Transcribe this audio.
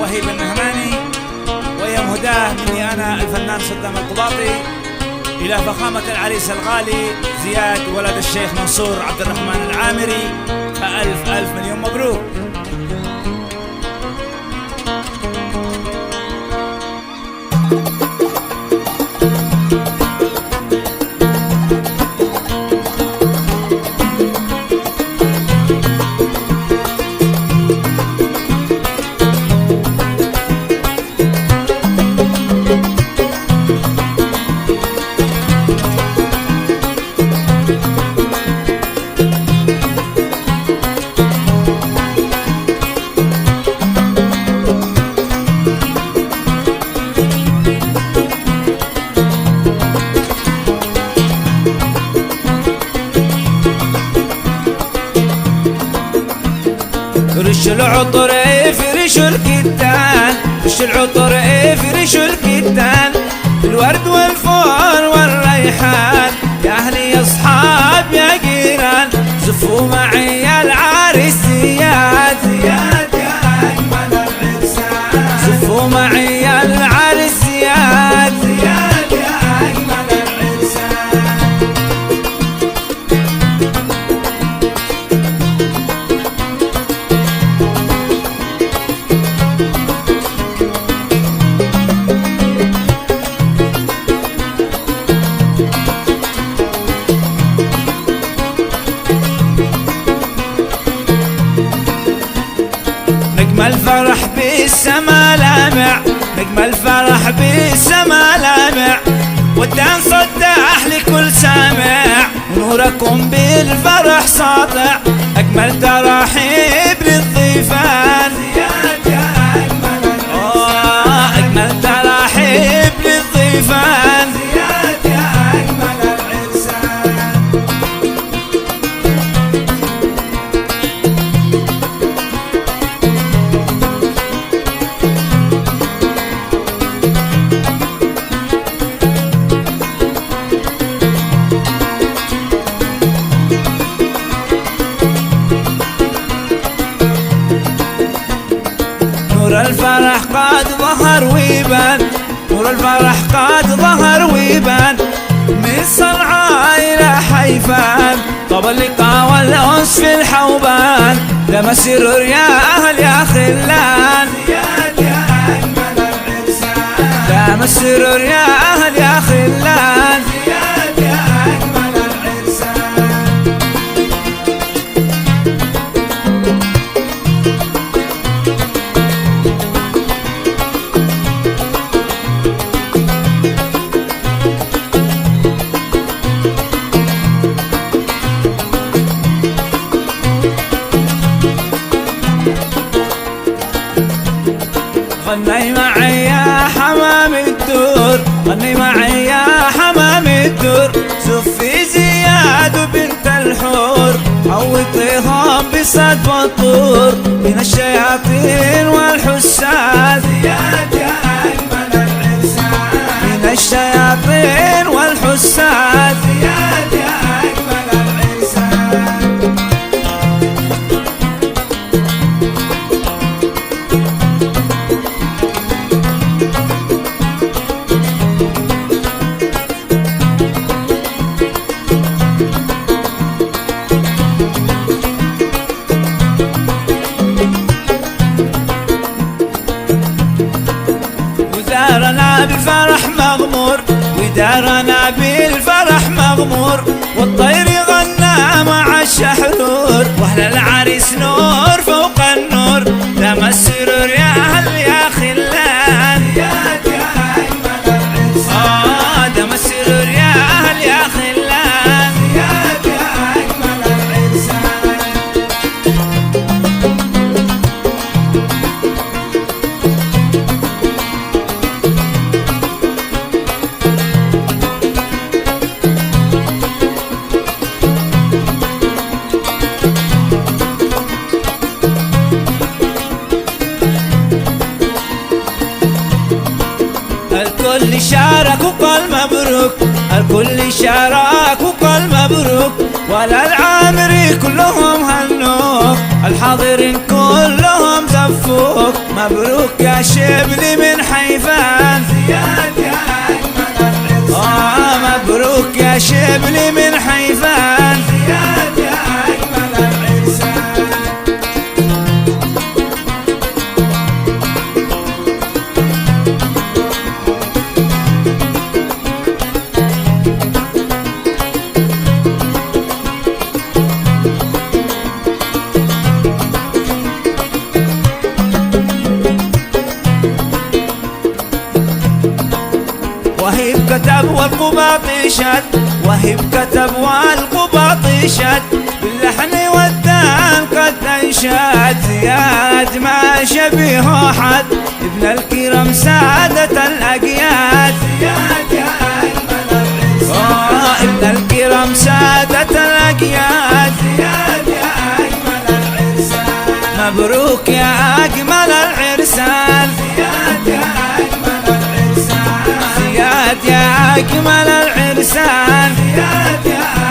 وهيب النهماني، ويم هداه مني أنا الفنان صدام القباطي، إلى فخامة العريس الغالي زياد ولد الشيخ منصور عبد الرحمن العامري، فألف ألف مليون مبروك. رش العطر افرش الكتان، رش العطر افرش الكتان، الورد والفور والريحان، يا اهلي يا اصحاب يا جيران، زفوا معي يا العريس زياد، زياد يا اجمل العرسان، زفوا معي يا العريس زياد، زياد يا اجمل العرسان. نجم الفرح بالسما لامع، نجم الفرح بالسما لامع، والدان صداح لكل سامع، ونوركم بالفرح ساطع، أجمل ترحيب للضيفان، زياد يا أجمل العرسان، أجمل ترحيب للضيفان، زياد يا أجمل العرسان. نور الفرح قد ظهر ويبان، نور الفرح قد ظهر ويبان، من صنعاء إلى حيفان، طاب اللقاء والأنس في الحوبان، دام السرور يا أهل يا خلان، زياد يا أجمل العرسان، دام السرور يا أهل يا خلان، زياد يا أجمل العرسان. غني معي يا حمام الدور، غني معي يا حمام الدور، زفي زياد وبنت الحور، حوطيهم بصد والطور، من الشياطين والحساد، زياد يا أجمل العرسان، من الشياطين والحساد، زياد يا أجمل العرسان. ودارنا بالفرح مغمور، ودارنا بالفرح مغمور، والطير غنى مع الشحرور، واهل العريس نور فوق النور، دام السرور يا اهل يا خلان، زياد يا اجمل العرسان، دام السرور يا اهل يا خلان، زياد يا اجمل العرسان. الكل شارك وقال مبروك، الكل شارك وقال مبروك، ولا العامري كلهم هنوك، الحاضرين كلهم زفوك، مبروك يا شبلي من حيفان، زياد يا أجمل العرسان. مبروك يا شبلي من حيفان، زياد يا أجمل العرسان. وهيب كتب والقباط شد، وهيب كتب والقباط شد، باللحن والدان قد انشد، زياد ما شبيه حد، ابن الكرم سادة الأقياد، زياد يا أجمل العرسان. ابن الكرم سادة الأقياد، زياد يا أجمل العرسان. مبروك يا أجمل العرسان، زياد يا أجمل العرسان. زياد يا أجمل العرسان، زياد يا